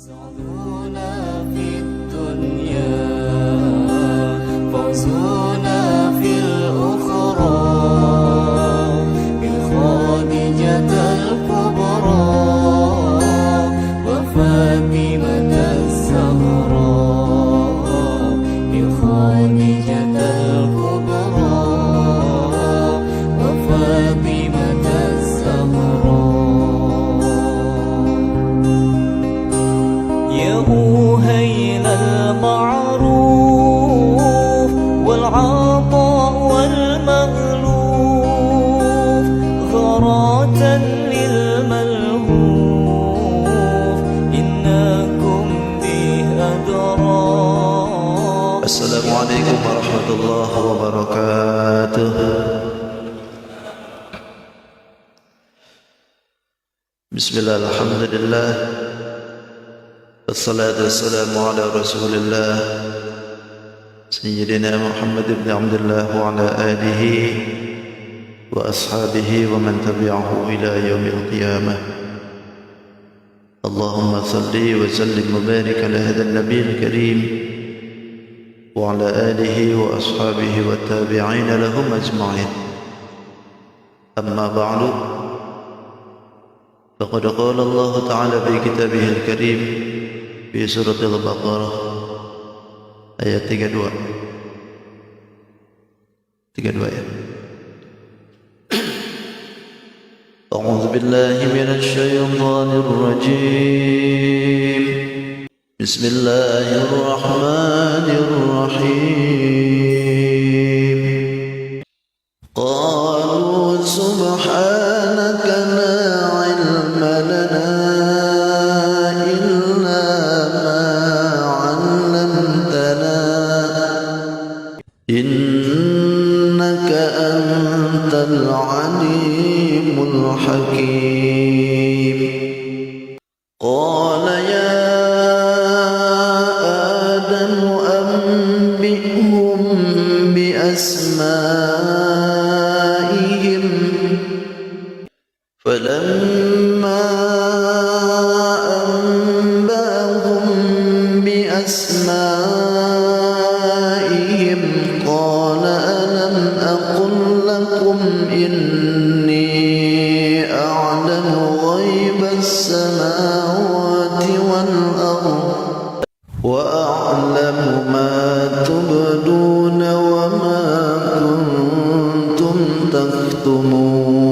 سعدونا في الدنيا فوزنا في الأخرى بخادجة الكبرى وفاطمة الزهراء بخادجة الكبرى وفاطمة الزهراء يا أهيل المعروف والعطاء والمألوف غراة للملهوف إنكم به أدراء. السلام عليكم ورحمة الله وبركاته. بسم الله الحمد لله والصلاة والسلام على رسول الله سيدنا محمد بن عبد الله وعلى آله وأصحابه ومن تبعه إلى يوم القيامة. اللهم صل وسلم وبارك على هذا النبي الكريم وعلى آله وأصحابه والتابعين لهم أجمعين. أما بعد، فقد قال الله تعالى في كتابه الكريم في سورة البقرة ayat 32 ya. أعوذ بالله من الشيطان الرجيم. بسم الله الرحمن الرحيم. قالوا سبحانك لا علم لنا إلا ما علمتنا إنك أنت العليم الحكيم. قال يا آدم أنبئهم بأسمائهم فلما أنبأهم بأسمائهم قال ألم أقل لكم إني أعلم غيب السماوات والأرض وأعلم ما تبدون وما كنتم تكتمون.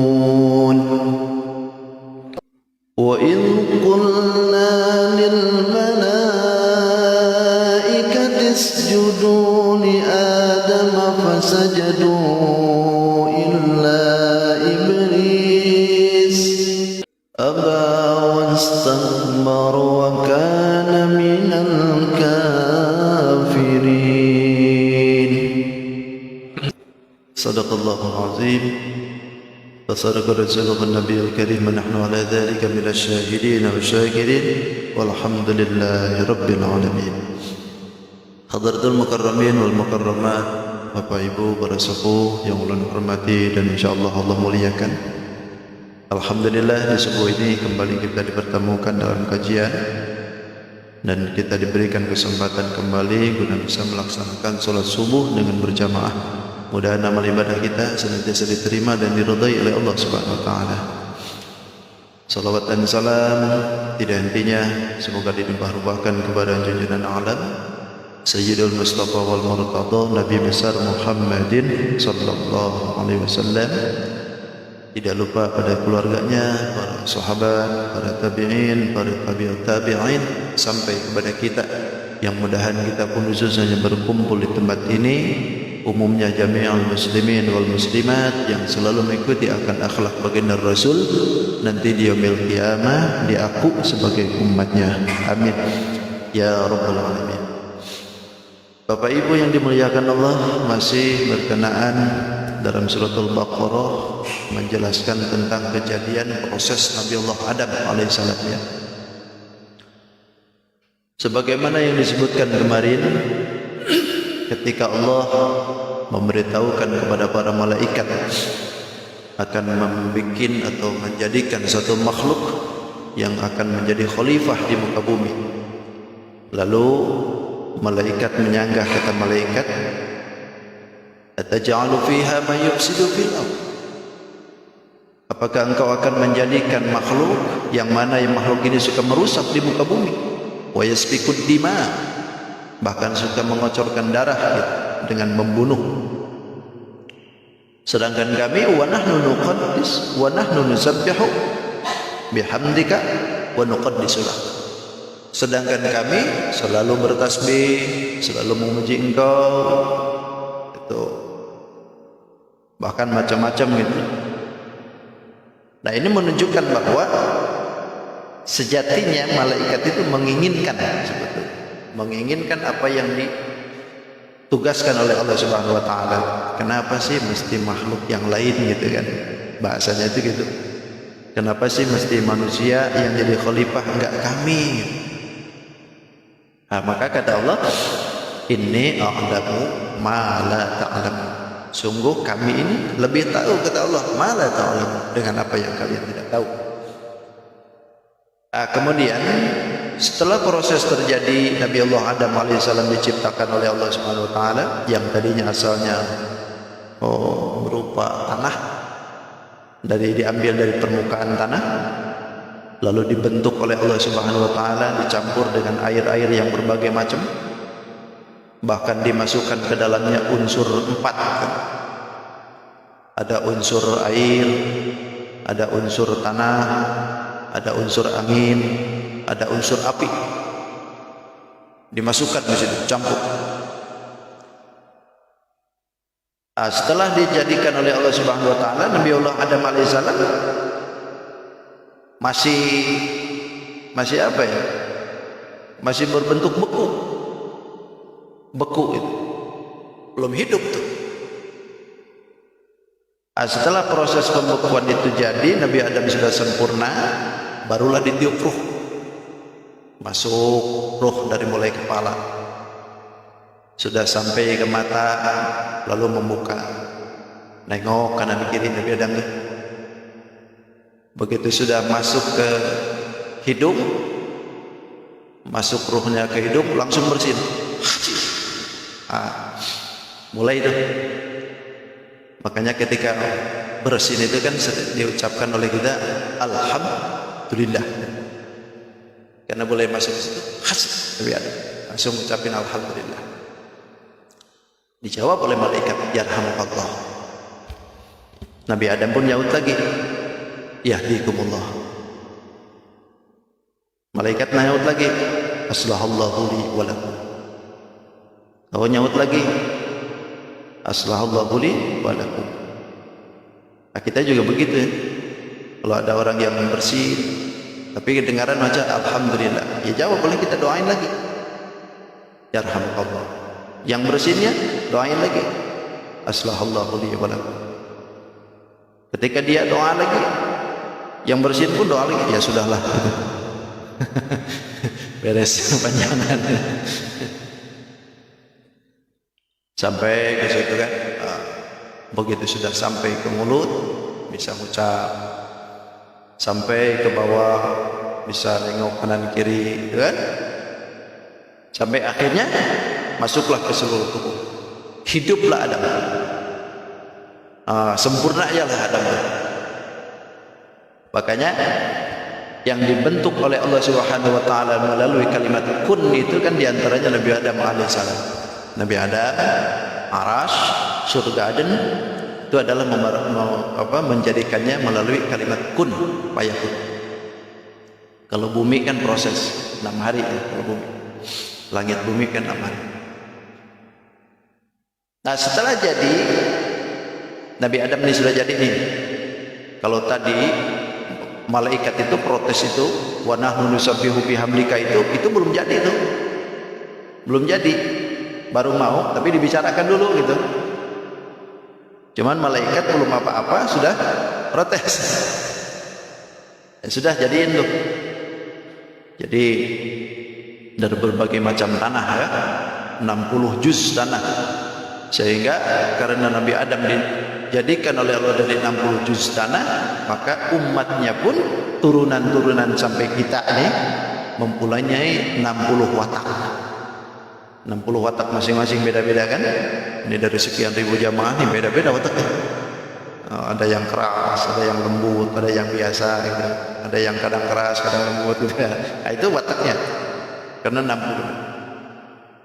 وإذ قلنا للملائكة اسجدوا لآدم فسجدوا إلا إبليس أبى واستكبر وكان من الكافرين. صدق الله العظيم وصدق رسوله النبي الكريم ونحن على ذلك من الشاهدين والشاكرين والحمد لله رب العالمين. Hadratul mukarramin wal mukarramat, Bapak Ibu para sepuh yang ulun hormati dan insyaallah Allah muliakan. Alhamdulillah di subuh ini kembali kita dipertemukan dalam kajian dan kita diberikan kesempatan kembali guna bisa melaksanakan salat subuh dengan berjamaah. Mudah-mudahan amal ibadah kita senantiasa diterima dan diridai oleh Allah Subhanahu wa taala. Salawat dan salam tidak hentinya semoga dilimpah-ruahkan kepada junjungan alam Sayyidul Mustafa wal Murtada Nabi besar Muhammadin sallallahu alaihi wasallam. Tidak lupa pada keluarganya, para sahabat, para tabi'in, para tabi'ut tabi'in sampai kepada kita yang mudahan kita pun khususnya berkumpul di tempat ini umumnya jami'al muslimin wal muslimat yang selalu mengikuti akan akhlak baginda Rasul nanti di yaumil qiyamah diaku sebagai umatnya. Amin ya rabbal alamin. Bapak Ibu yang dimuliakan Allah, masih berkenaan dalam surat Al-Baqarah menjelaskan tentang kejadian proses Nabi Allah Adam alaihissalam ya. Sebagaimana yang disebutkan kemarin ketika Allah memberitahukan kepada para malaikat akan membuat atau menjadikan satu makhluk yang akan menjadi khalifah di muka bumi. Lalu malaikat menyanggah, kata malaikat, ataj'alu fiha ma yufsidu fil ardh, apakah engkau akan menjadikan makhluk yang mana yang makhluk ini suka merusak di muka bumi, wa yasfikud dima, bahkan suka mengocorkan darah dengan membunuh, sedangkan kami wa nahnu nuqaddis wa nahnu nusabbihu bihamdika wa nuqaddisu lak, sedangkan kami selalu bertasbih, selalu memuji engkau, itu bahkan macam-macam gitu. Nah, ini menunjukkan bahwa sejatinya malaikat itu menginginkan, sebetulnya menginginkan apa yang ditugaskan oleh Allah Subhanahu wa taala. Kenapa sih mesti makhluk yang lain gitu kan? Bahasanya itu gitu. Kenapa sih mesti manusia yang jadi khalifah, enggak kami? Nah, maka kata Allah, inni a'lamu ma la ta'lamu. Sungguh kami ini lebih tahu, kata Allah, ma la ta'lamu, dengan apa yang kalian tidak tahu. Kemudian setelah proses terjadi, Nabi Allah Adam alaihissalam diciptakan oleh Allah Subhanahu wa taala yang tadinya asalnya berupa tanah, diambil dari permukaan tanah, lalu dibentuk oleh Allah Subhanahu wa taala, dicampur dengan air-air yang berbagai macam, bahkan dimasukkan ke dalamnya unsur 4. Ada unsur air, ada unsur tanah, ada unsur angin, ada unsur api, dimasukkan di situ, campur. Setelah dijadikan oleh Allah Subhanahu wa taala, Nabi Allah Adam alaihissalam masih apa ya? Masih berbentuk beku itu. Belum hidup tuh. Setelah proses pembekuan itu jadi, Nabi Adam sudah sempurna, barulah ditiup ruh. Masuk ruh dari mulai kepala, sudah sampai ke mata, lalu membuka, nengok kanan kiri Nabi Adam. Begitu sudah masuk ke hidung, masuk ruhnya ke hidung, langsung bersin. Mulai itu. Makanya ketika bersin itu kan diucapkan oleh kita alhamdulillah, karena boleh masuk situ langsung ucapin alhamdulillah. Dijawab oleh malaikat, yarhamukallah. Nabi Adam pun nyaut lagi, yahdikumullah. Malaikat nyaut lagi, aslahallahu li wa lakum. Kau nyaut lagi, aslahallahu li wa lakum. Nah, kita juga begitu ya. Kalau ada orang yang bersih tapi kedengaran baca alhamdulillah, ya jawab, boleh kita doain lagi, yarhamukallah. Yang bersihnya doain lagi, aslahallahu li wa lakum. Ketika dia doa lagi, yang bersin pun doa lagi, ya sudahlah. Beres panjangan. Sampai ke situ kan. Begitu sudah sampai ke mulut, bisa ucap. Sampai ke bawah, bisa nengok kanan kiri, kan? Sampai akhirnya masuklah ke seluruh tubuh. Hiduplah Adam. Sempurna lah Adam. Makanya yang dibentuk oleh Allah Subhanahu wa taala melalui kalimat kun itu kan diantaranya Nabi Adam alaihissalam. Nabi Adam, Arash, surga Aden itu adalah menjadikannya melalui kalimat kun, fayakun. Kalau bumi kan proses 6 hari ya, kalau bumi. Langit bumi kan 6 hari. Nah, setelah jadi Nabi Adam ini sudah jadi nih. Kalau tadi malaikat itu protes itu, wa nahnu nusabbihu bihamdika, itu belum jadi itu. Belum jadi. Baru mau, tapi dibicarakan dulu gitu. Cuman malaikat belum apa-apa sudah protes. Ya, sudah jadiin tuh. Jadi dari berbagai macam tanah ya, 60 juz tanah. Sehingga karena Nabi Adam dijadikan oleh Allah dari 60 juz tanah, maka umatnya pun turunan-turunan sampai kita ini mempunyai 60 watak. 60 watak masing-masing beda-beda kan. Ini dari sekian ribu jamaah ini beda-beda wataknya. Ada yang keras, ada yang lembut, ada yang biasa gitu. Ada yang kadang keras, kadang lembut gitu. Nah, itu wataknya. Karena 60.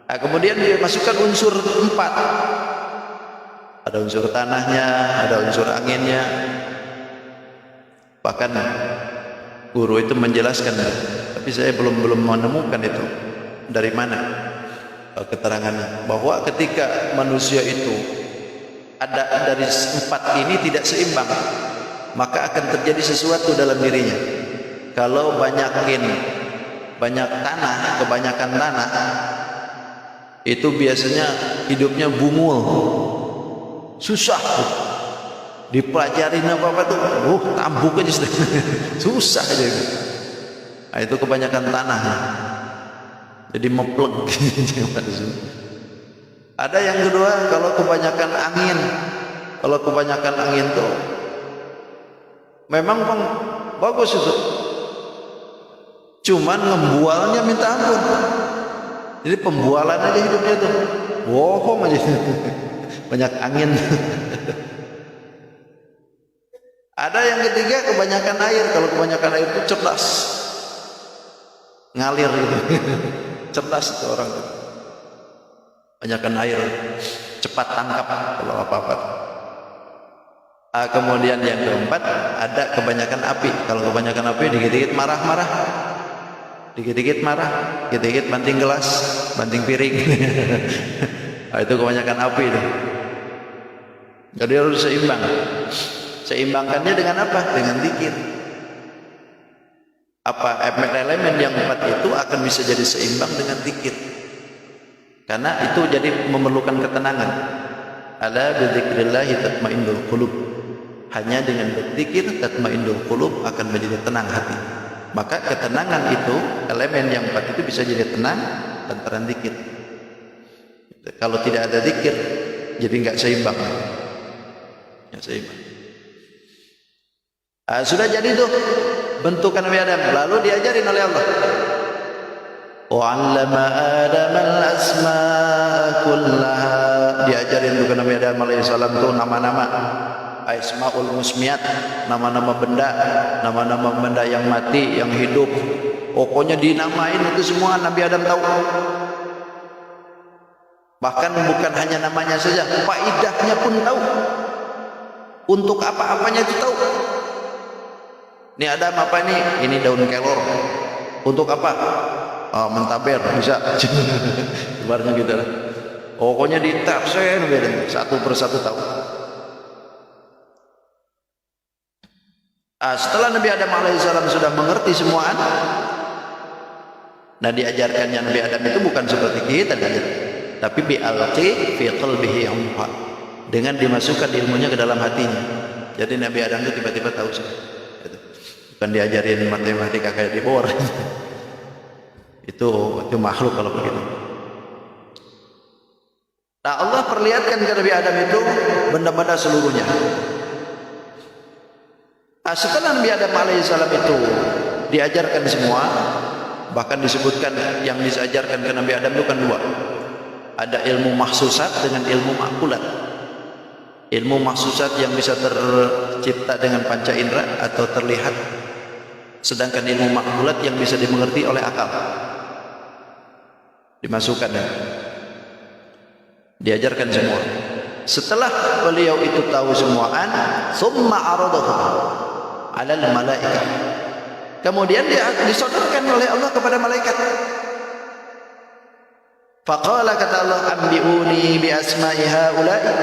Nah, kemudian dimasukkan unsur 4. Ada unsur tanahnya, ada unsur anginnya. Bahkan guru itu menjelaskan, tapi saya belum menemukan itu dari mana keterangannya, bahwa ketika manusia itu ada dari 4 ini tidak seimbang, maka akan terjadi sesuatu dalam dirinya. Kalau kebanyakan tanah itu biasanya hidupnya bungul, susah dipelajarin apa tuh, tambuk aja sudah susah aja. Nah, itu kebanyakan tanah, jadi meplek. Ada yang kedua, kalau kebanyakan angin tuh memang bagus itu, cuman ngembualnya minta ampun. Jadi pembualan aja hidupnya tuh, bohong aja. Banyak angin. Ada yang ketiga, kebanyakan air. Kalau kebanyakan air itu cerdas, ngalir gitu. Cerdas itu orang itu. Kebanyakan air, cepat tangkap kalau apa-apa. Kemudian yang keempat, ada kebanyakan api. Kalau kebanyakan api, dikit-dikit marah-marah, dikit-dikit marah, dikit-dikit banting gelas, banting piring. Nah, itu kebanyakan api itu. Jadi harus seimbang. Seimbangkannya dengan apa? Dengan zikir. Elemen yang 4 itu akan bisa jadi seimbang dengan zikir. Karena itu jadi memerlukan ketenangan. Ala bidzikrillahi tatmainnul qulub. Hanya dengan berzikir tatmainnul qulub akan menjadi tenang hati. Maka ketenangan itu, elemen yang 4 itu bisa jadi tenang lantaran zikir. Kalau tidak ada zikir, jadi enggak seimbang. Enggak seimbang. Sudah jadi tuh bentukan Nabi Adam, lalu diajarin oleh Allah. Wa 'allama Adam al-asma'a kullaha. Diajarin tuh ke Nabi Adam alaihissalam tuh nama-nama asmaul musmiyat, nama-nama benda yang mati, yang hidup. Pokoknya dinamain itu semua Nabi Adam tahu. Bahkan bukan hanya namanya saja, faidahnya pun tahu. Untuk apa-apanya itu tahu. Ini Adam apa nih? Ini daun kelor. Untuk apa? Mentaber bisa. Sebarnya gitu lah. Pokoknya ditafsir satu persatu tahu. Setelah Nabi Adam alaihissalam sudah mengerti semua, nah diajarkannya Nabi Adam itu bukan seperti kita tadi, tapi bi'alqi fi qalbihi umqa, dengan dimasukkan ilmunya ke dalam hatinya. Jadi Nabi Adam itu tiba-tiba tahu sih. Bukan diajarin matematika kayak di bor. itu makhluk kalau begitu. Nah, Allah perlihatkan ke Nabi Adam itu benda-benda seluruhnya. Nah, setelah Nabi Adam alaihissalam itu diajarkan semua, bahkan disebutkan yang diajarkan ke Nabi Adam itu kan 2. Ada ilmu mahsusat dengan ilmu makulat. Ilmu mahsusat yang bisa tercipta dengan panca indera atau terlihat, sedangkan ilmu makulat yang bisa dimengerti oleh akal. Dimasukkan ya. Diajarkan semua. Setelah beliau itu tahu semuaan, summa aradahu 'alal malaikah. Kemudian dia disodorkan oleh Allah kepada malaikat. Faqala, kata Allah, ambiuni bi asma'i haula'i.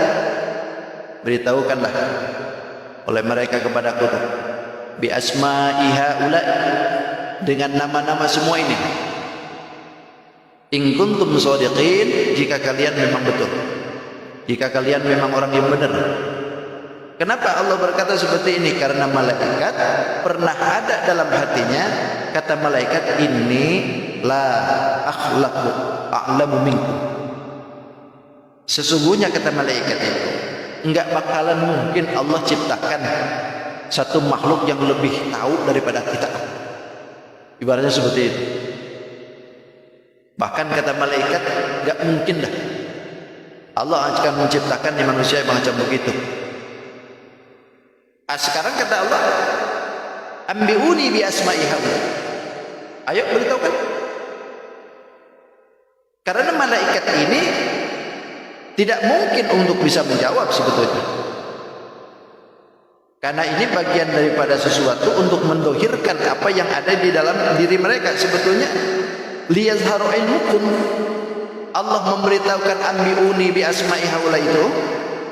Beritahukanlah oleh mereka kepadaku bi asma'i haula'i, dengan nama-nama semua ini. In kuntum shadiqin, jika kalian memang betul, jika kalian memang orang yang benar. Kenapa Allah berkata seperti ini? Karena malaikat pernah ada dalam hatinya kata malaikat, inni la akhlaqu a'lamu minkum. Sesungguhnya kata malaikat itu, enggak bakalan mungkin Allah ciptakan satu makhluk yang lebih tahu daripada kita. Ibaratnya seperti itu. Bahkan kata malaikat, enggak mungkin dah Allah akan menciptakan manusia yang macam begitu. Sekarang kata Allah, ambiuni bi asma'i haula. Ayo beritahukan. Karena malaikat ini tidak mungkin untuk bisa menjawab sebetulnya. Karena ini bagian daripada sesuatu untuk mendohirkan apa yang ada di dalam diri mereka. Sebetulnya liyazharu ilmukum, Allah memberitahukan ambiuni bi asma'i haula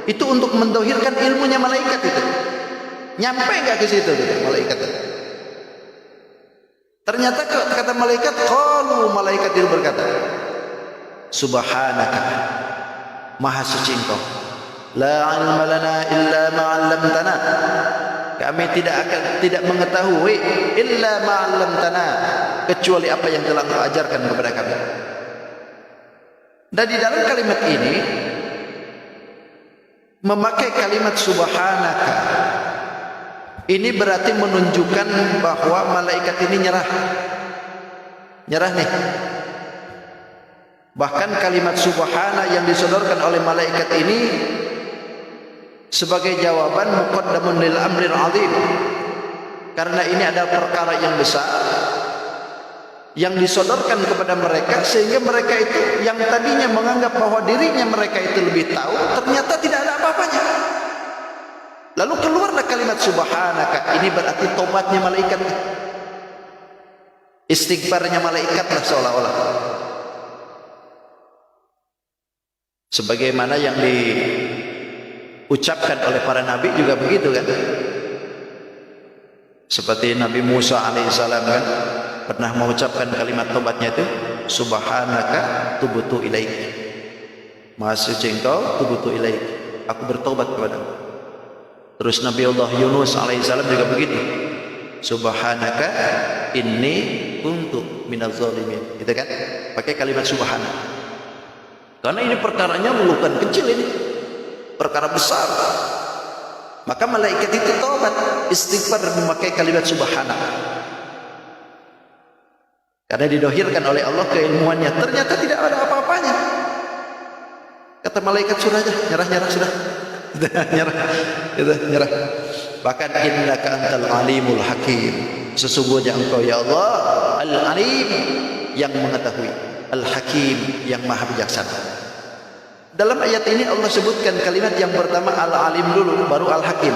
itu untuk mendohirkan ilmunya malaikat itu. Nyampe enggak ke situ gitu, malaikat itu. Ternyata kata malaikat, qalu, malaikat itu berkata, subhanaka, maha suci engkau, la ilma lana illa ma 'allamtana, kami tidak mengetahui illa ma 'allamtana, kecuali apa yang telah Engkau ajarkan kepada kami. Dan di dalam kalimat ini memakai kalimat subhanaka, ini berarti menunjukkan bahwa malaikat ini nyerah nih. Bahkan kalimat subhana yang disodorkan oleh malaikat ini sebagai jawaban muqaddamun lil amril azim, karena ini adalah perkara yang besar yang disodorkan kepada mereka, sehingga mereka itu yang tadinya menganggap bahwa dirinya mereka itu lebih tahu, ternyata tidak ada apa-apanya. Lalu keluarlah kalimat subhanaka, ini berarti tobatnya malaikat, istighfarnya malaikat lah seolah-olah. Sebagaimana yang diucapkan oleh para nabi juga begitu kan. Seperti Nabi Musa alaihissalam kan pernah mengucapkan kalimat tobatnya itu, subhanaka tubtu ilaik, maha suci engkau, tubtu ilaik, aku bertobat kepadamu. Terus Nabi Allah Yunus alaihissalam juga begitu, subhanaka inni kuntu minaz zalimin, gitu kan, pakai kalimat subhana. Karena ini perkaranya bukan kecil, ini perkara besar. Maka malaikat itu taubat, istighfar, memakai kalimat subhana. Karena didohirkan oleh Allah keilmuannya, ternyata tidak ada apa-apanya. Kata malaikat, sudah aja, nyerah sudah. nyerah. Bahkan innaka antal alimul hakim, sesungguhnya engkau ya Allah al-alim, yang mengetahui, al-hakim, yang maha bijaksana. Dalam ayat ini Allah sebutkan kalimat yang pertama al-alim dulu, baru al-hakim.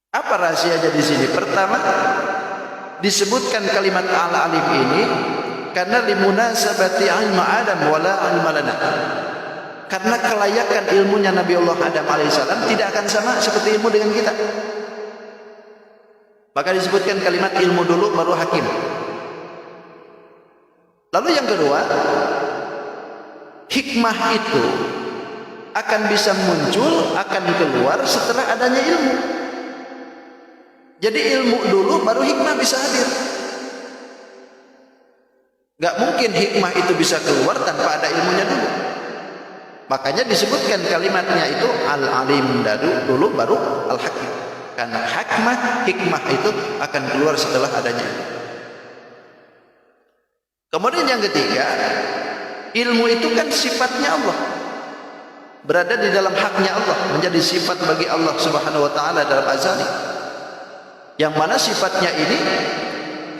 Apa rahasianya di sini? Pertama, disebutkan kalimat al-alim ini karena limunasabati ilmu Adam wala ilma lana. Karena kelayakan ilmunya Nabi Allah Adam alaihissalam tidak akan sama seperti ilmu dengan kita. Maka disebutkan kalimat ilmu dulu baru hakim. Lalu yang kedua, hikmah itu akan bisa muncul, akan keluar setelah adanya ilmu. Jadi ilmu dulu baru hikmah bisa hadir. Gak mungkin hikmah itu bisa keluar tanpa ada ilmunya dulu. Makanya disebutkan kalimatnya itu al-alim dulu baru al-hakim. Karena hikmah itu akan keluar setelah adanya ilmu. Kemudian yang ketiga, ilmu itu kan sifatnya Allah, berada di dalam haknya Allah, menjadi sifat bagi Allah Subhanahu wa taala dalam azali. Yang mana sifatnya ini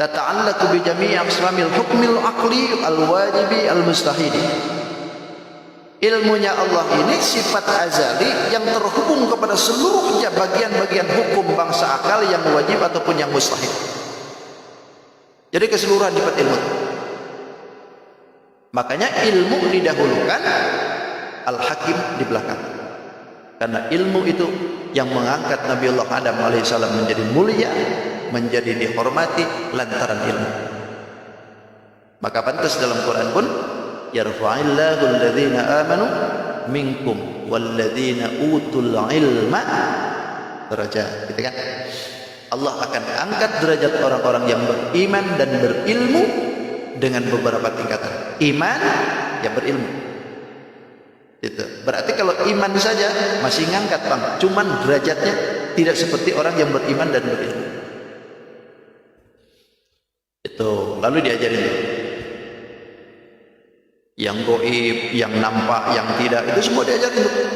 tata'allaqu bi jami'i aqsamil hukmil aqli al-wajibi al-mustahili. Ilmunya Allah ini sifat azali yang terhubung kepada seluruhnya bagian-bagian hukum bangsa akal yang wajib ataupun yang mustahil. Jadi keseluruhan sifat ilmu. Makanya ilmu didahulukan, al-hakim di belakang. Karena ilmu itu yang mengangkat Nabi Allah Adam alaihissalam menjadi mulia, menjadi dihormati lantaran ilmu. Maka pantas dalam Quran pun, yarfa'illahu alladhina amanu minkum walladhina utul ilma darajat, gitu kan? Allah akan angkat derajat orang-orang yang beriman dan berilmu dengan beberapa tingkatan. Iman, ya berilmu. Itu berarti kalau iman saja masih ngangkat bang, cuman derajatnya tidak seperti orang yang beriman dan berilmu. Itu lalu diajarin yang gaib, yang nampak, yang tidak, itu semua diajarin tuh.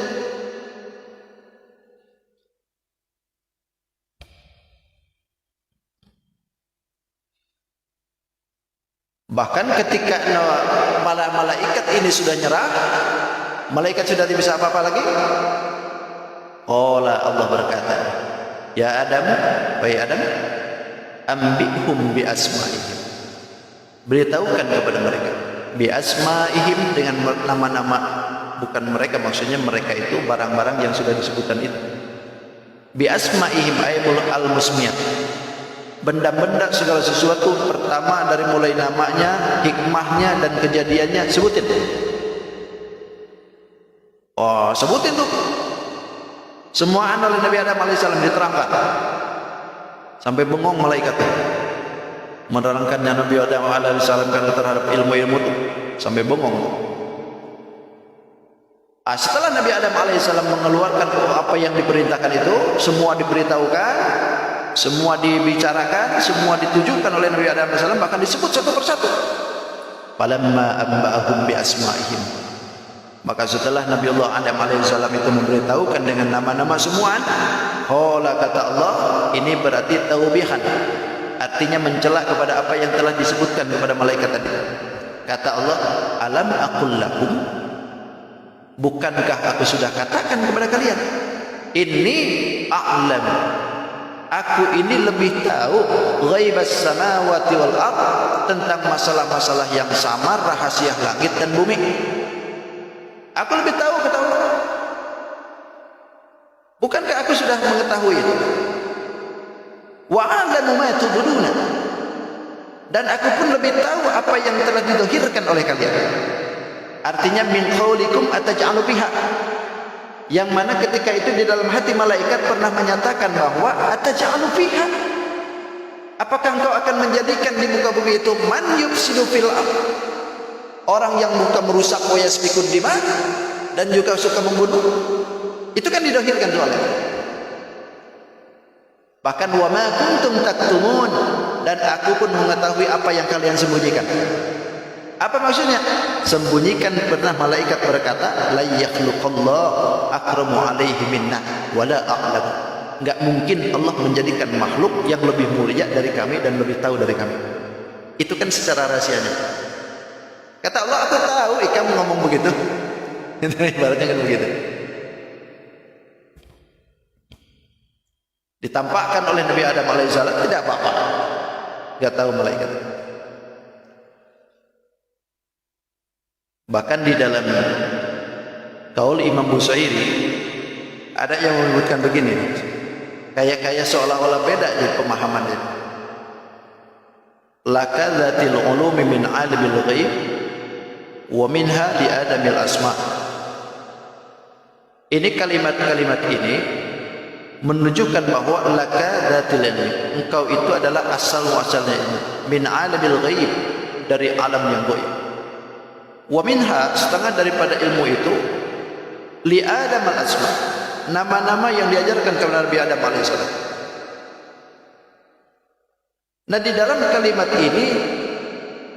Bahkan ketika malaikat ini sudah nyerah, malaikat sudah tidak bisa apa-apa lagi. Allah berkata, ya Adam, wahai Adam, ambihum bi asma'ihim. Beritahukan kepada mereka bi asma'ihim, dengan nama-nama, bukan mereka, maksudnya mereka itu barang-barang yang sudah disebutkan itu. Bi asma'ihim aymul al-musmiyat, benda-benda segala sesuatu, pertama dari mulai namanya, hikmahnya dan kejadiannya, sebutin. Sebutin tuh. Semua oleh Nabi Adam alaihissalam diterangkan. Sampai bengong malaikat tuh. Menerangkannya Nabi Adam alaihissalam karena terhadap ilmu-ilmu itu sampai bengong. Setelah Nabi Adam alaihissalam mengeluarkan apa yang diperintahkan itu, semua diberitahukan, semua dibicarakan, semua ditujukan oleh Nabi Adam alaihissalam, bahkan disebut satu persatu. Falamma amba'ahum bi asma'ihim, maka setelah Nabi Allah Adam alaihissalam itu memberitahukan dengan nama-nama semua, kata Allah, ini berarti taubihan, artinya mencela kepada apa yang telah disebutkan kepada malaikat tadi. Kata Allah, alam aqul lakum, bukankah aku sudah katakan kepada kalian, inni a'lam, aku ini lebih tahu ghaibas samawati wal ard, tentang masalah-masalah yang samar, rahasia langit dan bumi. Aku lebih tahu, kata Allah. Bukankah aku sudah mengetahui itu? Wa a'lamu ma tubduna, dan aku pun lebih tahu apa yang telah dizahirkan oleh kalian. Artinya min qaulikum ataj'alu biha, yang mana ketika itu di dalam hati malaikat pernah menyatakan bahwa ataj'alu biha, apakah engkau akan menjadikan di muka bumi itu man yufsidu fil ardh, orang yang bukan merusak, wa yasfikud dima, dan juga suka membunuh. Itu kan didahirkan soalnya. Bahkan wa ma kuntum taktumun, dan aku pun mengetahui apa yang kalian sembunyikan. Apa maksudnya? Sembunyikan, pernah malaikat berkata, la yakhluqallahu akramu alaihi minna wala a'lam. Enggak mungkin Allah menjadikan makhluk yang lebih mulia dari kami dan lebih tahu dari kami. Itu kan secara rahasianya. Kata Allah, aku tahu kamu ngomong begitu. Ibaratnya kan begitu. Ditampakkan oleh Nabi Adam alaihissalam, tidak apa-apa. Gak tahu malaikat. Bahkan di dalam kaul Imam Busairi ada yang menyebutkan begini, kayak seolah-olah beda jadi pemahamannya. Laka dzatil ulumi min alimil ghaib wa minha li adamil asma. Ini kalimat-kalimat ini menunjukkan bahwa laka dzatil ilmi, engkau itu adalah asal muasalnya ilmu, min alimil ghaib, dari alam yang gaib. Wa minha, setengah daripada ilmu itu, li adam al asma, nama-nama yang diajarkan kepada Nabi Adam alaihissalam. Nah, di dalam kalimat ini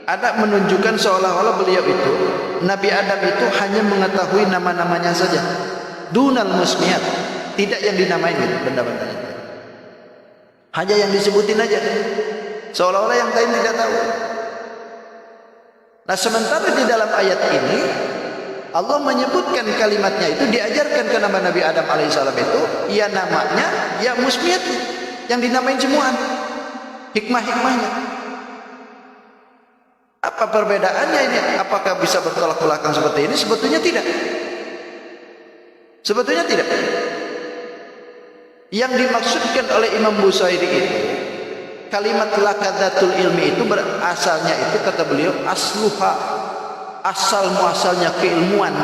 ada menunjukkan seolah-olah beliau itu, Nabi Adam itu hanya mengetahui nama-namanya saja, dunal musmiyat, tidak yang dinamain benda-bendanya, hanya yang disebutin aja, seolah-olah yang lain tidak tahu. Nah, sementara di dalam ayat ini Allah menyebutkan kalimatnya itu diajarkan ke Nabi Adam alaihissalam itu, ya namanya, ya musmiyat, yang dinamain semua, hikmah-hikmahnya. Apa perbedaannya ini? Apakah bisa bertolak belakang seperti ini? Sebetulnya tidak. Sebetulnya tidak. Yang dimaksudkan oleh Imam Busairi itu, kalimat lakadzatul ilmi itu berasalnya itu, kata beliau, asluha, asal muasalnya keilmuan.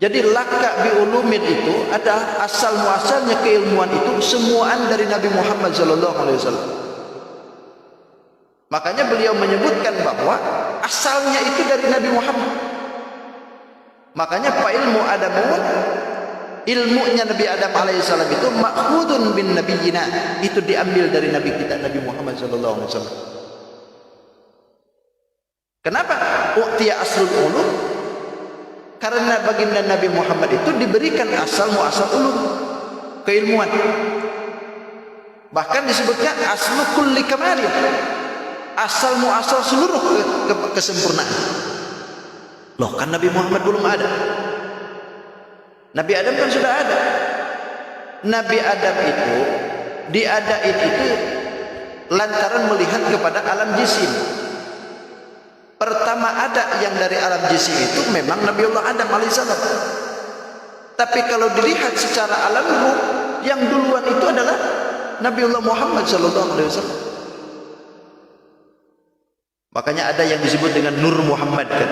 Jadi laka biulumin itu ada asal muasalnya keilmuan, itu semuaan dari Nabi Muhammad SAW. Makanya beliau menyebutkan bahwa asalnya itu dari Nabi Muhammad. Makanya fa ilmu adamun, ilmunya Nabi Adam alaihissalam itu makhudun bin nabiyina, itu diambil dari Nabi kita Nabi Muhammad SAW. Kenapa? U'tiya aslul ulum. Karena baginda Nabi Muhammad itu diberikan asal muasal ulum, keilmuan. Bahkan disebutkan aslu kulli kamalin, asal muasal seluruh kesempurnaan. Loh, kan Nabi Muhammad belum ada. Nabi Adam kan sudah ada. Nabi Adam itu diadain itu lantaran melihat kepada alam jisim. Pertama ada yang dari alam jisim itu memang Nabiullah Adam alaihissalam. Tapi kalau dilihat secara alam ruh, yang duluan itu adalah Nabiullah Muhammad sallallahu alaihi wasallam. Makanya ada yang disebut dengan Nur Muhammad kan.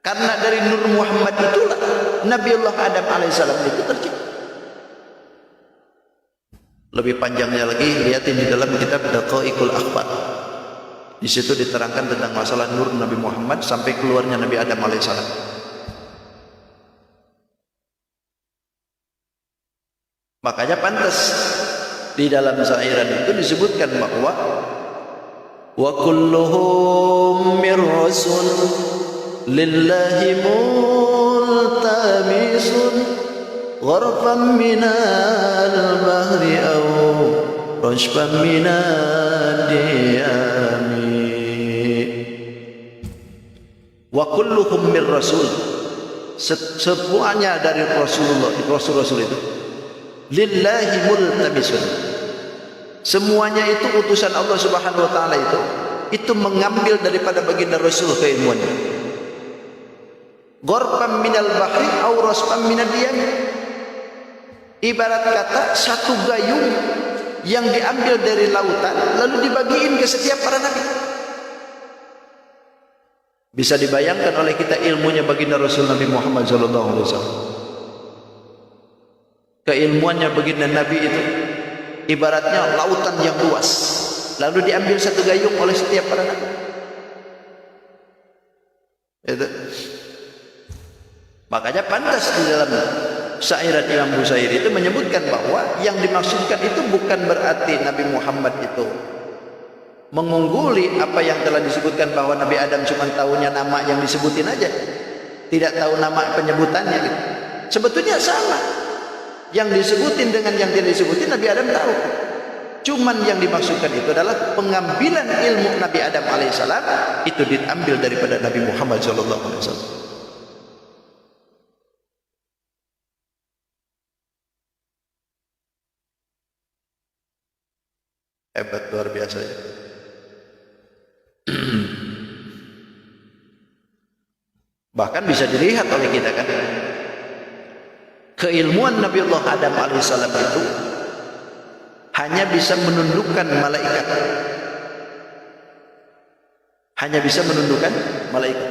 Karena dari Nur Muhammad itulah Nabiullah Adam alaihissalam itu tercipta. Lebih panjangnya lagi lihatin di dalam kitab Daqaiqul Akhbar. Di situ diterangkan tentang masalah Nur Nabi Muhammad sampai keluarnya Nabi Adam alaihissalam. Makanya pantas di dalam syairan itu disebutkan bahwa wa kulluhum mir rasul lillahi multamisun gharfan minal bahri aw rashfan minad diyami wa kulluhum mir rasul, semuanya dari Rasulullah, Rasul-Rasul itu lillahi multamisun, semuanya itu utusan Allah subhanahu wa ta'ala itu mengambil daripada baginda Rasul keilmuannya. Gharfan minal bahri aw rasfan minad diyam, ibarat kata satu gayung yang diambil dari lautan lalu dibagiin ke setiap para nabi. Bisa dibayangkan oleh kita ilmunya baginda Rasul Nabi Muhammad sallallahu alaihi wasallam. Keilmuannya baginda Nabi itu ibaratnya lautan yang luas, lalu diambil satu gayung oleh setiap para nabi. Itu. Makanya pantas di dalam syairan Imam Busairi itu menyebutkan bahwa yang dimaksudkan itu bukan berarti Nabi Muhammad itu mengungguli apa yang telah disebutkan bahwa Nabi Adam cuma tahunya nama yang disebutin aja, tidak tahu nama penyebutannya gitu. Sebetulnya sama, yang disebutin dengan yang tidak disebutin Nabi Adam tahu. Cuman yang dimaksudkan itu adalah pengambilan ilmu Nabi Adam alaihissalam itu diambil daripada Nabi Muhammad sallallahu alaihi wasallam. Hebat, luar biasa ya. Bahkan bisa dilihat oleh kita kan, keilmuan Nabiullah Adam alaihissalam itu hanya bisa menundukkan malaikat, hanya bisa menundukkan malaikat.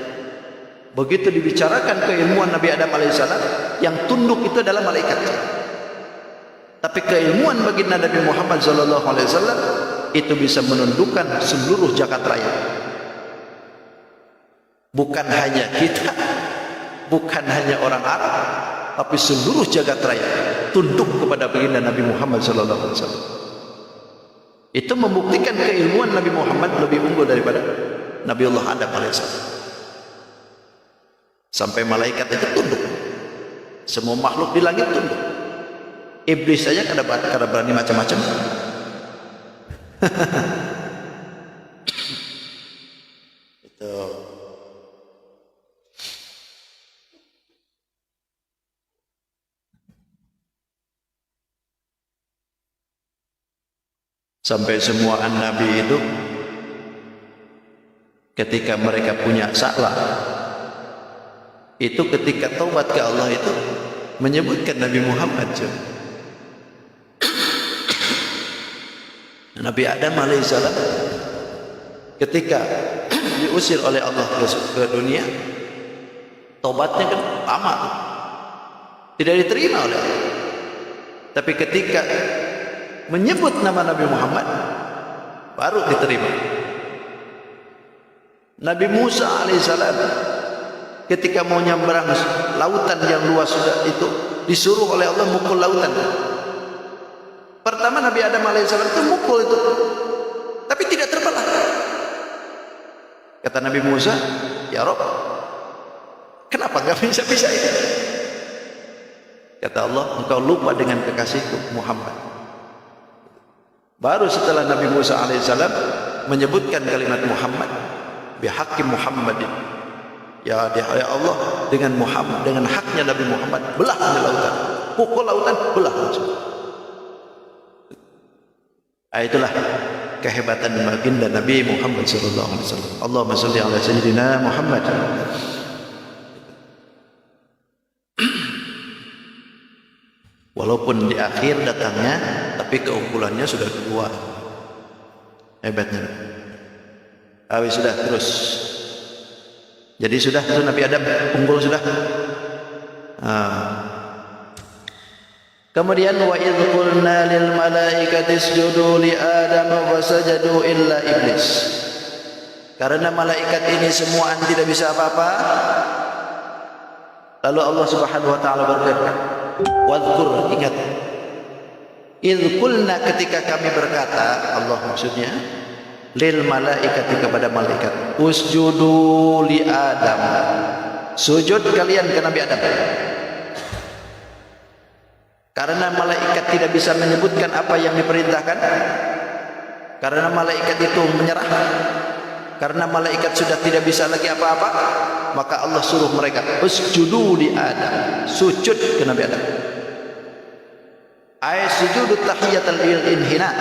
Begitu dibicarakan keilmuan Nabi Adam alaihissalam, yang tunduk itu adalah malaikat. Tapi keilmuan baginda Nabi Muhammad sallallahu alaihi wasallam itu bisa menundukkan seluruh jagat raya. Bukan hanya kita, bukan hanya orang Arab, tapi seluruh jagat raya tunduk kepada baginda Nabi Muhammad sallallahu alaihi wasallam. Itu membuktikan keilmuan Nabi Muhammad lebih unggul daripada Nabiullah Adam alaihissalam. Sampai malaikat itu tunduk. Semua makhluk di langit tunduk. Iblis saja kada berani macam-macam. Itu. Sampai semua nabi itu ketika mereka punya salah, itu ketika taubat ke Allah itu menyebutkan Nabi Muhammad. Nabi Adam alaihissalam ketika diusir oleh Allah ke dunia, taubatnya kan lama, tidak diterima oleh Allah. Tapi ketika menyebut nama Nabi Muhammad baru diterima. Nabi Musa alaihissalam ketika mau nyamberang lautan yang luas sudah itu disuruh oleh Allah mukul lautan. Pertama Nabi Adam alaihissalam itu mukul itu, tapi tidak terbelah. Kata Nabi Musa, ya Rob, kenapa nggak bisa-bisa ini? Kata Allah, engkau lupa dengan kekasihku Muhammad. Baru setelah Nabi Musa alaihissalam menyebutkan kalimat Muhammad, bihaqqi Muhammadin, ya Allah, dengan Muhammad, dengan haknya Nabi Muhammad, belah lautan, pukul lautan, belah langsung. Itulah kehebatan baginda Nabi Muhammad sallallahu alaihi wasallam. Allahumma shalli ala sayyidina Muhammad. Walaupun di akhir datangnya, tapi keunggulannya sudah kedua. Hebatnya. Sudah terus. Jadi sudah itu Nabi Adam unggul sudah. Kemudian wa idz qulna lil malaikati isjudu li Adam fasajadu illa iblis. Karena malaikat ini semua tidak bisa apa-apa. Lalu Allah Subhanahu wa taala berfirman, "Wadhkur, ingat. Idz qulna, ketika kami berkata, Allah maksudnya, lil malaikati, kepada malaikat, usjudu li Adam. Sujud kalian ke Nabi Adam." Karena malaikat tidak bisa menyebutkan apa yang diperintahkan, karena malaikat itu menyerah, karena malaikat sudah tidak bisa lagi apa-apa, maka Allah suruh mereka usjudu li Adam, sujud ke Nabi Adam. Sujudu tahiyatul inhina.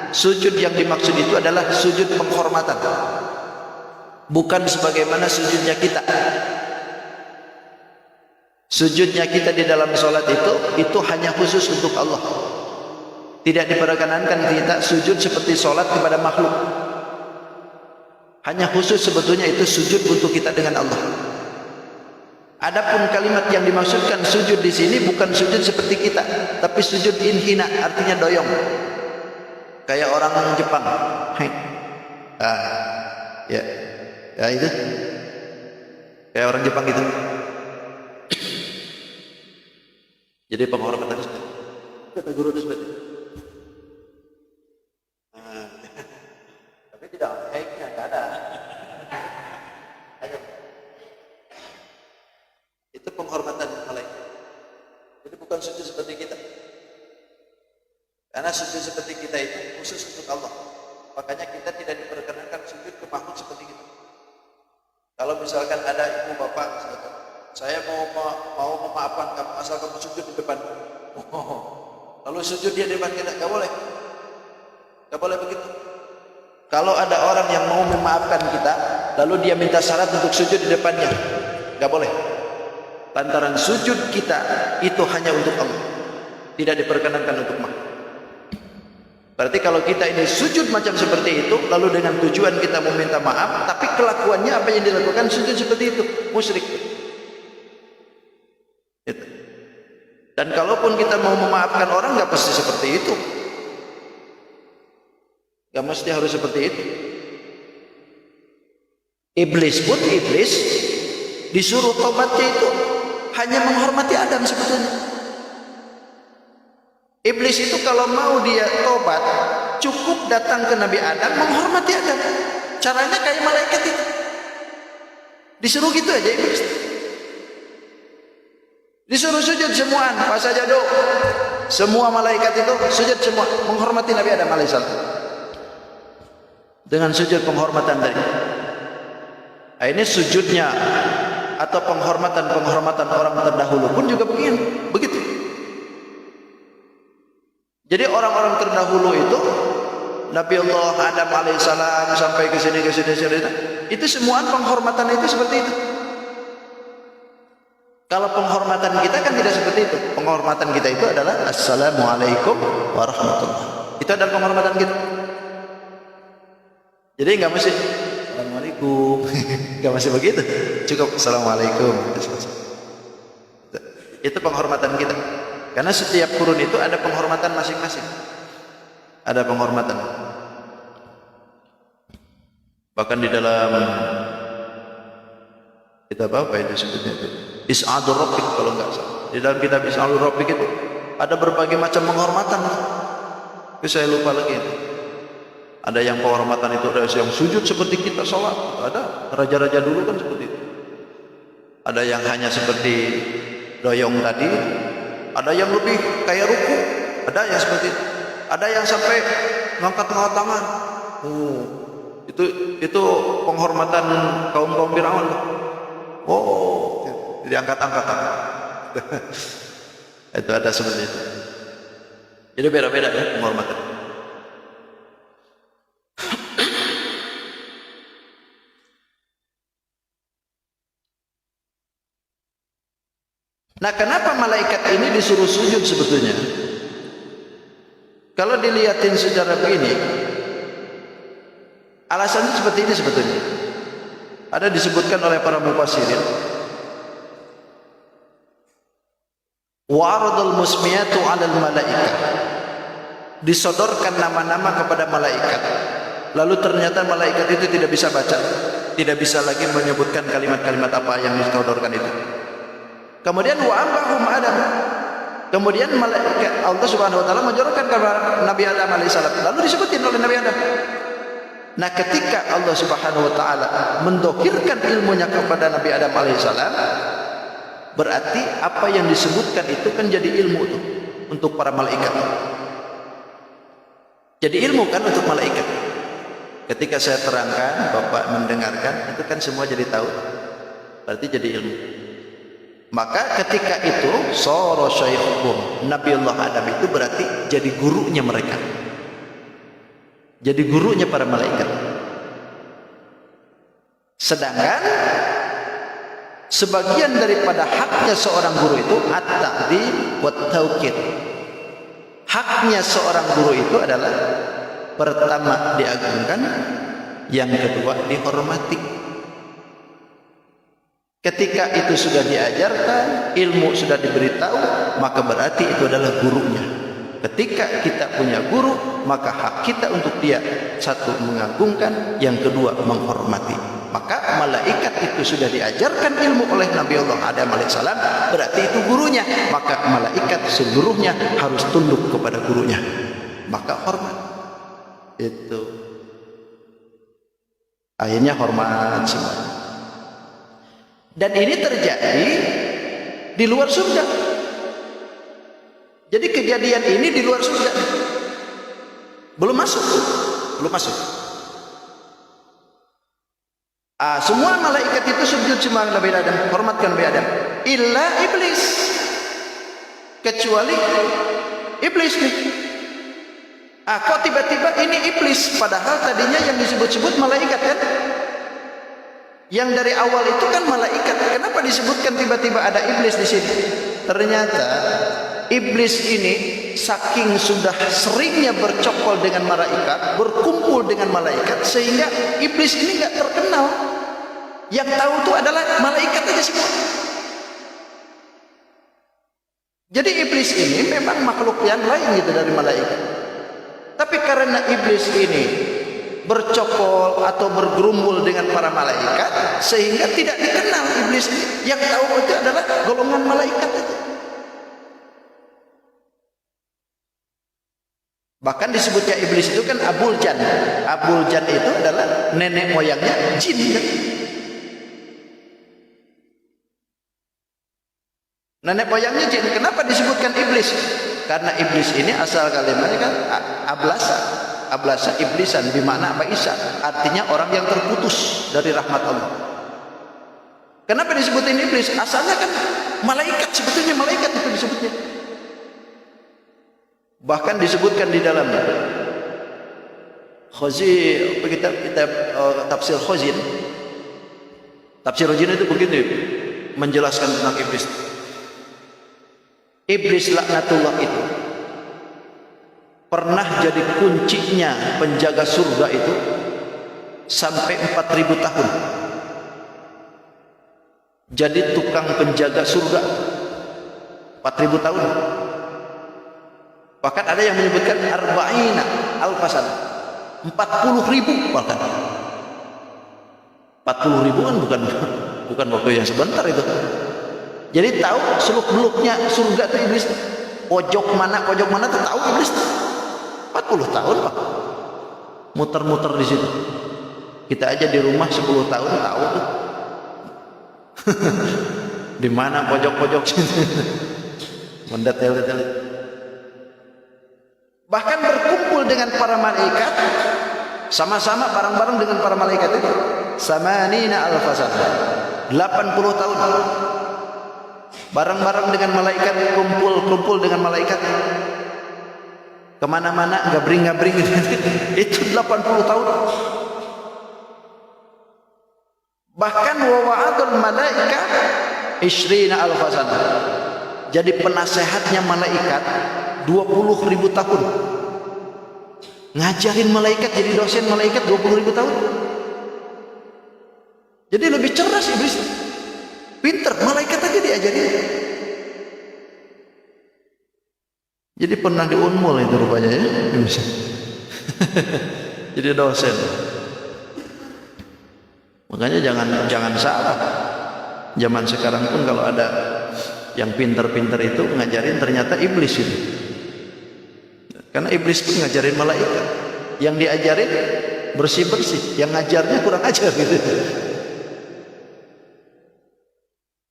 Sujud yang dimaksud itu adalah sujud penghormatan, bukan sebagaimana sujudnya kita. Sujudnya kita di dalam sholat itu hanya khusus untuk Allah. Tidak diperkenankan kita sujud seperti sholat kepada makhluk. Hanya khusus sebetulnya itu sujud untuk kita dengan Allah. Adapun kalimat yang dimaksudkan sujud di sini bukan sujud seperti kita, tapi sujud inhina, artinya doyong. Kayak orang Jepang. Ya itu. Kayak orang Jepang itu. Jadi penghormatan itu kata guru itu seperti tapi tidak baiknya, tidak ada. Itu penghormatan malaikat. Jadi bukan sujud seperti kita. Karena sujud seperti kita itu khusus untuk Allah. Makanya kita tidak diperkenankan sujud ke makhluk seperti kita. Kalau misalkan ada ibu bapak misalkan, saya mau memaafkan kamu asal kamu sujud di depan. Lalu sujud dia di depan kita, nggak boleh. Nggak boleh begitu. Kalau ada orang yang mau memaafkan kita, lalu dia minta syarat untuk sujud di depannya, nggak boleh. Lantaran sujud kita itu hanya untuk Allah, tidak diperkenankan untuk makhluk. Berarti kalau kita ini sujud macam seperti itu, lalu dengan tujuan kita meminta maaf, tapi kelakuannya apa yang dilakukan sujud seperti itu, musyrik. Dan kalaupun kita mau memaafkan orang, nggak pasti seperti itu, nggak mesti harus seperti itu. Iblis disuruh tobatnya itu hanya menghormati Adam sebetulnya. Iblis itu kalau mau dia tobat, cukup datang ke Nabi Adam, menghormati Adam. Caranya kayak malaikat itu, disuruh gitu aja iblis. Disuruh sujud semuaan, fasajadu. Semua malaikat itu sujud semua, menghormati Nabi Adam alaihissalam. Dengan sujud penghormatan tadi. Ini sujudnya atau penghormatan orang terdahulu pun juga begitu. Jadi orang-orang terdahulu itu, Nabi Allah Adam alaihissalam sampai ke sini, itu semua penghormatan itu seperti itu. Kalau penghormatan kita kan tidak seperti itu. Penghormatan kita itu adalah Assalamualaikum warahmatullahi. Itu adalah penghormatan kita. Jadi nggak mesti Assalamualaikum, nggak mesti begitu. Cukup Assalamualaikum. Itu penghormatan kita. Karena setiap kurun itu ada penghormatan masing-masing. Ada penghormatan. Bahkan di dalam kitab apa itu sebutnya itu? Is'adur Rabbik kalau enggak salah. Di dalam kitab Is'adur Rabbik itu ada berbagai macam penghormatan. Itu saya lupa lagi itu. Ada yang penghormatan itu ada yang sujud seperti kita sholat, ada raja-raja dulu kan seperti itu. Ada yang hanya seperti doyong tadi, ada yang lebih kayak ruku, ada yang seperti itu. Ada yang sampai ngangkat tangan. Oh, itu penghormatan kaum Firaun. Oh, diangkat-angkat. Itu ada seperti itu. Jadi beda-beda ya penghormatan. Nah, kenapa malaikat ini disuruh sujud sebetulnya? Kalau dilihatin secara begini, alasannya seperti ini sebetulnya. Ada disebutkan oleh para mufassirin. Wa'aradul musmiyatu 'alal malaikah. Disodorkan nama-nama kepada malaikat. Lalu ternyata malaikat itu tidak bisa baca, tidak bisa lagi menyebutkan kalimat-kalimat apa yang disodorkan itu. Kemudian wa'ambahum Adam. Kemudian malaikat Allah Subhanahu wa taala menjorokkan kepada Nabi Adam alaihissalam. Lalu disebutin oleh Nabi Adam. Nah, ketika Allah Subhanahu wa taala mendohirkan ilmunya kepada Nabi Adam alaihissalam, berarti apa yang disebutkan itu kan jadi ilmu tuh untuk para malaikat. Jadi ilmu kan untuk malaikat. Ketika saya terangkan, Bapak mendengarkan, itu kan semua jadi tahu. Berarti jadi ilmu. Maka ketika itu soro syaikhuhum, Nabi Allah Adam itu berarti jadi gurunya mereka, jadi gurunya para malaikat. Sedangkan sebagian daripada haknya seorang guru itu at-ta'dzim wa at-tauqir. Haknya seorang guru itu adalah pertama diagungkan, yang kedua dihormati. Ketika itu sudah diajarkan, ilmu sudah diberitahu, maka berarti itu adalah gurunya. Ketika kita punya guru, maka hak kita untuk dia satu mengagungkan, yang kedua menghormati. Maka malaikat itu sudah diajarkan ilmu oleh Nabi Allah Adam alaihissalam, berarti itu gurunya. Maka malaikat seluruhnya harus tunduk kepada gurunya. Maka hormat. Itu. Akhirnya hormat semua. Dan ini terjadi di luar surga. Jadi kejadian ini di luar surga. Belum masuk. Semua malaikat itu sujud sama Nabi Adam, hormatkan Nabi Adam. Illa iblis. Kecuali iblis nih. Kok tiba-tiba ini iblis? Padahal tadinya yang disebut-sebut malaikat kan? Yang dari awal itu kan malaikat. Kenapa disebutkan tiba-tiba ada iblis di sini? Ternyata iblis ini saking sudah seringnya bercokol dengan malaikat, berkumpul dengan malaikat, sehingga iblis ini nggak terkenal. Yang tahu itu adalah malaikat aja semua. Jadi iblis ini memang makhluk yang lain gitu dari malaikat. Tapi karena iblis ini bercokol atau bergerumbul dengan para malaikat, sehingga tidak dikenal iblis ini. Yang tahu itu adalah golongan malaikat itu. Bahkan disebutnya iblis itu kan Abul Jan. Abul Jan itu adalah nenek moyangnya jin kan? Nenek moyangnya jin. Kenapa disebutkan iblis? Karena iblis ini asal kalimatnya kan ablasa iblisan, bermakna apa isa, artinya orang yang terputus dari rahmat Allah. Kenapa disebutin iblis? Asalnya kan malaikat, sebetulnya malaikat itu disebutnya. Bahkan disebutkan di dalam kitab tafsir Khazin. Tafsir Khazin itu begitu menjelaskan tentang iblis. Iblis laknatullah itu pernah jadi kuncinya penjaga surga itu sampai 4000 tahun. Jadi tukang penjaga surga 4000 tahun. Bahkan ada yang menyebutkan arba'ina alfasan, 40.000 bahkan. 40.000 kan bukan waktu yang sebentar itu. Jadi tahu seluk-beluknya surga itu iblis. Pojok mana tuh tahu iblis. 40 tahun Pak. muter-muter di situ. Kita aja di rumah 10 tahun tahu tuh. Di mana pojok-pojok situ. Mendetil-detil. Bahkan berkumpul dengan para malaikat, sama-sama bareng-bareng dengan para malaikat itu. Samanina alfasana, 80 tahun. Bareng-bareng dengan malaikat, kumpul dengan malaikat. Kemana-mana gabring-gabring itu 80 tahun. Bahkan wa wa'adul malaika 20 alfasana. Jadi penasehatnya malaikat 20.000 tahun. Ngajarin malaikat, jadi dosen malaikat 20.000 tahun. Jadi lebih cerdas iblis. Pinter, malaikat aja diajarin. Jadi pernah di Unmul itu rupanya ya. Jadi dosen. Makanya jangan salah. Zaman sekarang pun kalau ada yang pinter-pinter itu ngajarin ternyata iblis itu. Karena iblis itu ngajarin malaikat. Yang diajarin bersih-bersih, yang ngajarnya kurang ajar gitu.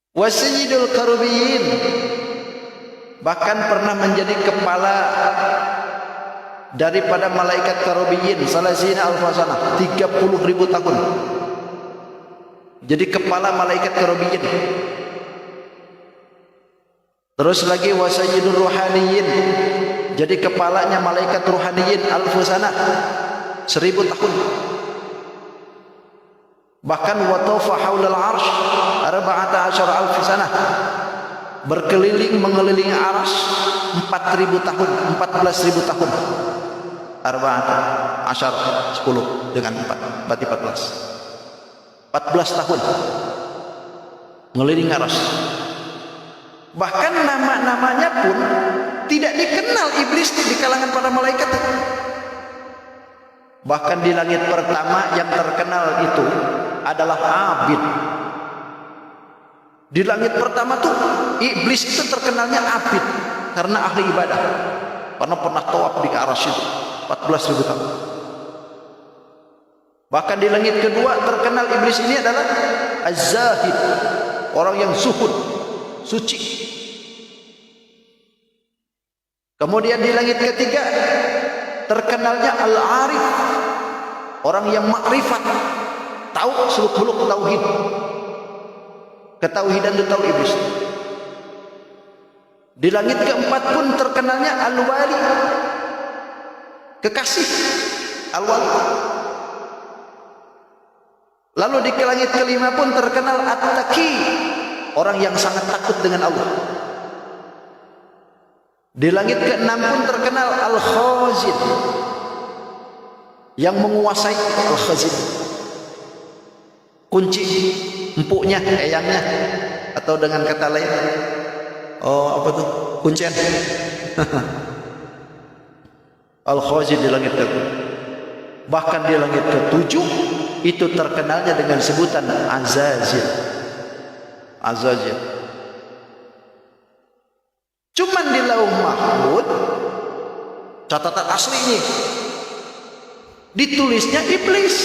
Wasayyidul karubiyin, bahkan pernah menjadi kepala daripada malaikat karubiyin salasina alfasana, 30.000 tahun. Jadi kepala malaikat karubiyin. Terus lagi wasayyidul ruhaniyin, jadi kepalanya malaikat ruhaniyin alfasana, 1000 tahun. Bahkan watafa haulal arsh 14.000 sana, berkeliling mengelilingi arsy 4.000 tahun, 14.000 tahun. 14 10 dengan 4 berarti 14 tahun mengelilingi arsy. Bahkan nama-namanya pun tidak dikenal iblis di kalangan para malaikat. Bahkan di langit pertama yang terkenal itu adalah abid. Di langit pertama tuh iblis itu terkenalnya abid karena ahli ibadah. Karena pernah tawaf di arsy itu 14.000 tahun. Bahkan di langit kedua terkenal iblis ini adalah az-zahid, orang yang zuhud, suci. Kemudian di langit ketiga terkenalnya al-arif, orang yang makrifat, tahu seluk-beluk tauhid. Ketauhidan itu tahu iblis. Di langit keempat pun terkenalnya al-wali, kekasih, al-wali. Lalu di langit kelima pun terkenal at-taqi, orang yang sangat takut dengan Allah. Di langit keenam pun terkenal al-khazin, yang menguasai al-khazin, kunci, empuknya, eyangnya, atau dengan kata lain, apa tuh, kuncian. Al-khazin di langit ke-7. Bahkan di langit ke-7 itu terkenalnya dengan sebutan Azazil. Azazil. Cuman di Lauh Mahfuz catatan aslinya ditulisnya iblis.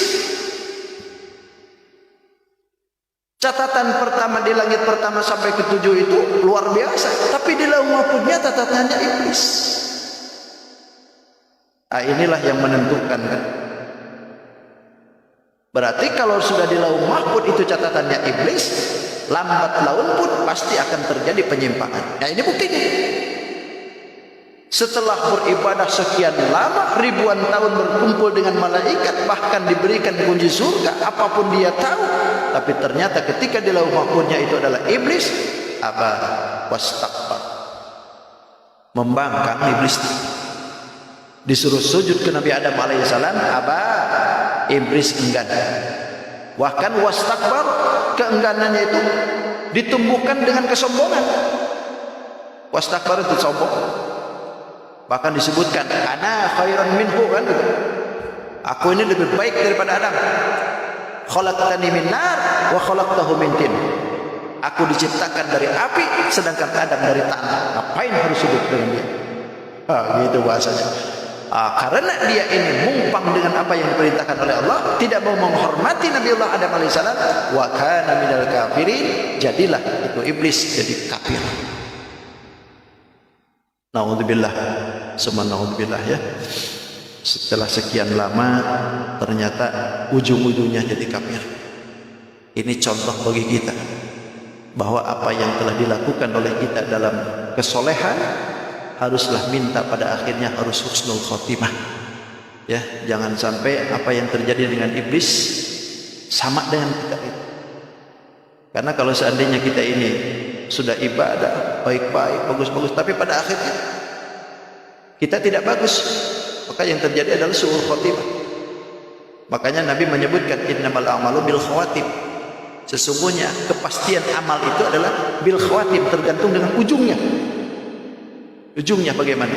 Catatan pertama di langit pertama sampai ke-7 itu luar biasa, tapi di Lauh Mahfuznya catatannya iblis. Nah, inilah yang menentukan kan. Berarti kalau sudah di Lauh Mahfuz itu catatannya iblis, lambat laun pun pasti akan terjadi penyimpangan. Nah, ini buktinya. Setelah beribadah sekian lama, ribuan tahun berkumpul dengan malaikat, bahkan diberikan kunci surga, apapun dia tahu, tapi ternyata ketika di Lauh Mahfuznya itu adalah iblis, aba wastakbar, membangkang iblis. Disuruh sujud ke Nabi Adam alaihissalam, aba, iblis enggan. Bahkan wastakbar, keengganannya itu ditumbuhkan dengan kesombongan. Wastakbar itu sombong. Bahkan disebutkan ana khairan minhu, kan, aku ini lebih baik daripada Adam. Khalaqtani min nar wa khalaqtahu min tin. Aku diciptakan dari api, sedangkan Adam dari tanah. Ngapain harus sujud dengan dia? Gitu bahasanya. Karena dia ini mumpang dengan apa yang diperintahkan oleh Allah, tidak mau menghormati Nabiullah Adam alaihissalam, wa kana minal kafirin, jadilah itu iblis jadi kafir. Naudzubillah, summa naudzubillah ya. Setelah sekian lama ternyata ujung-ujungnya jadi kafir. Ini contoh bagi kita bahwa apa yang telah dilakukan oleh kita dalam kesolehan haruslah minta pada akhirnya harus husnul khotimah. Ya, jangan sampai apa yang terjadi dengan iblis sama dengan kita itu. Karena kalau seandainya kita ini sudah ibadah baik-baik, bagus-bagus, tapi pada akhirnya kita tidak bagus, maka yang terjadi adalah su'ul khotimah. Makanya Nabi menyebutkan innamal a'malu bil khawatim. Sesungguhnya kepastian amal itu adalah bil khawatim, tergantung dengan ujungnya. Ujungnya bagaimana?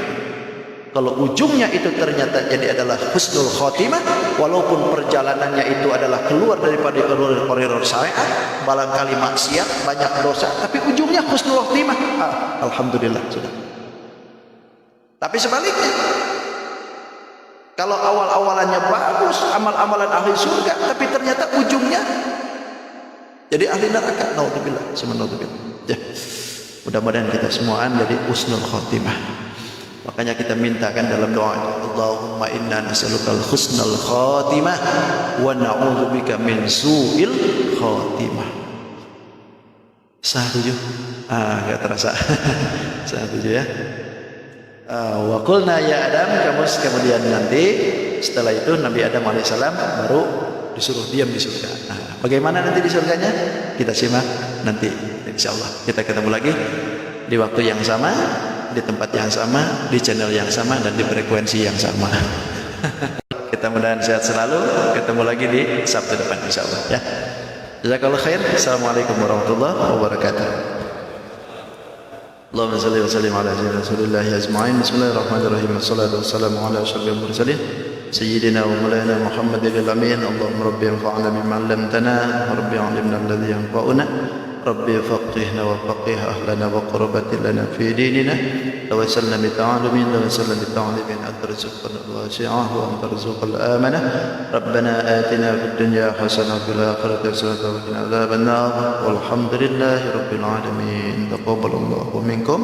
Kalau ujungnya itu ternyata jadi adalah husnul khotimah, walaupun perjalanannya itu adalah keluar daripada koridor syariat, barangkali maksiat, banyak dosa, tapi ujungnya husnul khotimah, alhamdulillah sudah. Tapi sebaliknya, kalau awal-awalannya bagus, amal-amalan ahli surga, tapi ternyata ujungnya jadi ahli neraka, naudzubillah, subhanallah. Ya, mudah-mudahan kita semuaan jadi husnul khotimah. Makanya kita mintakan dalam doa, Allahumma inna nas'alukal husnul khotimah wa na'udzubika min su'il khotimah. Setuju? Enggak terasa. Setuju ya. Wa qulna ya Adam, kemudian nanti setelah itu Nabi Adam alaihissalam baru disuruh diam di surga. Bagaimana nanti di surganya? Kita simak nanti, insyaallah. Kita ketemu lagi di waktu yang sama, di tempat yang sama, di channel yang sama, dan di frekuensi yang sama. Kita mudah-mudahan sehat selalu. Ketemu lagi di Sabtu depan insyaallah ya. Jazakallahu khair. Assalamualaikum warahmatullahi wabarakatuh. Allahumma shalli wa sallim ala sayyidina Rasulillah ajma'in. Bismillahirrahmanirrahim. Wassalatu wassalamu ala asyrafil mursalin sayyidina wa maulana Muhammadil amin. Allahumma rabbi anfa'na bima 'allamtana wa rabbi 'allimna alladhi yanfa'una. Rabbi faqihna wa faqih ahlana wa qurbatin lana fi dinina. Tawassalna bi ta'alumin wa sallam bi ta'alimin at-rizqan wasi'ah wa antarzuqal amanah. Rabbana atina fid dunya hasanah wa fil akhirati hasanah wa qina adzaban nar. Walhamdulillahi rabbil alamin. Taqabbalallahu minkum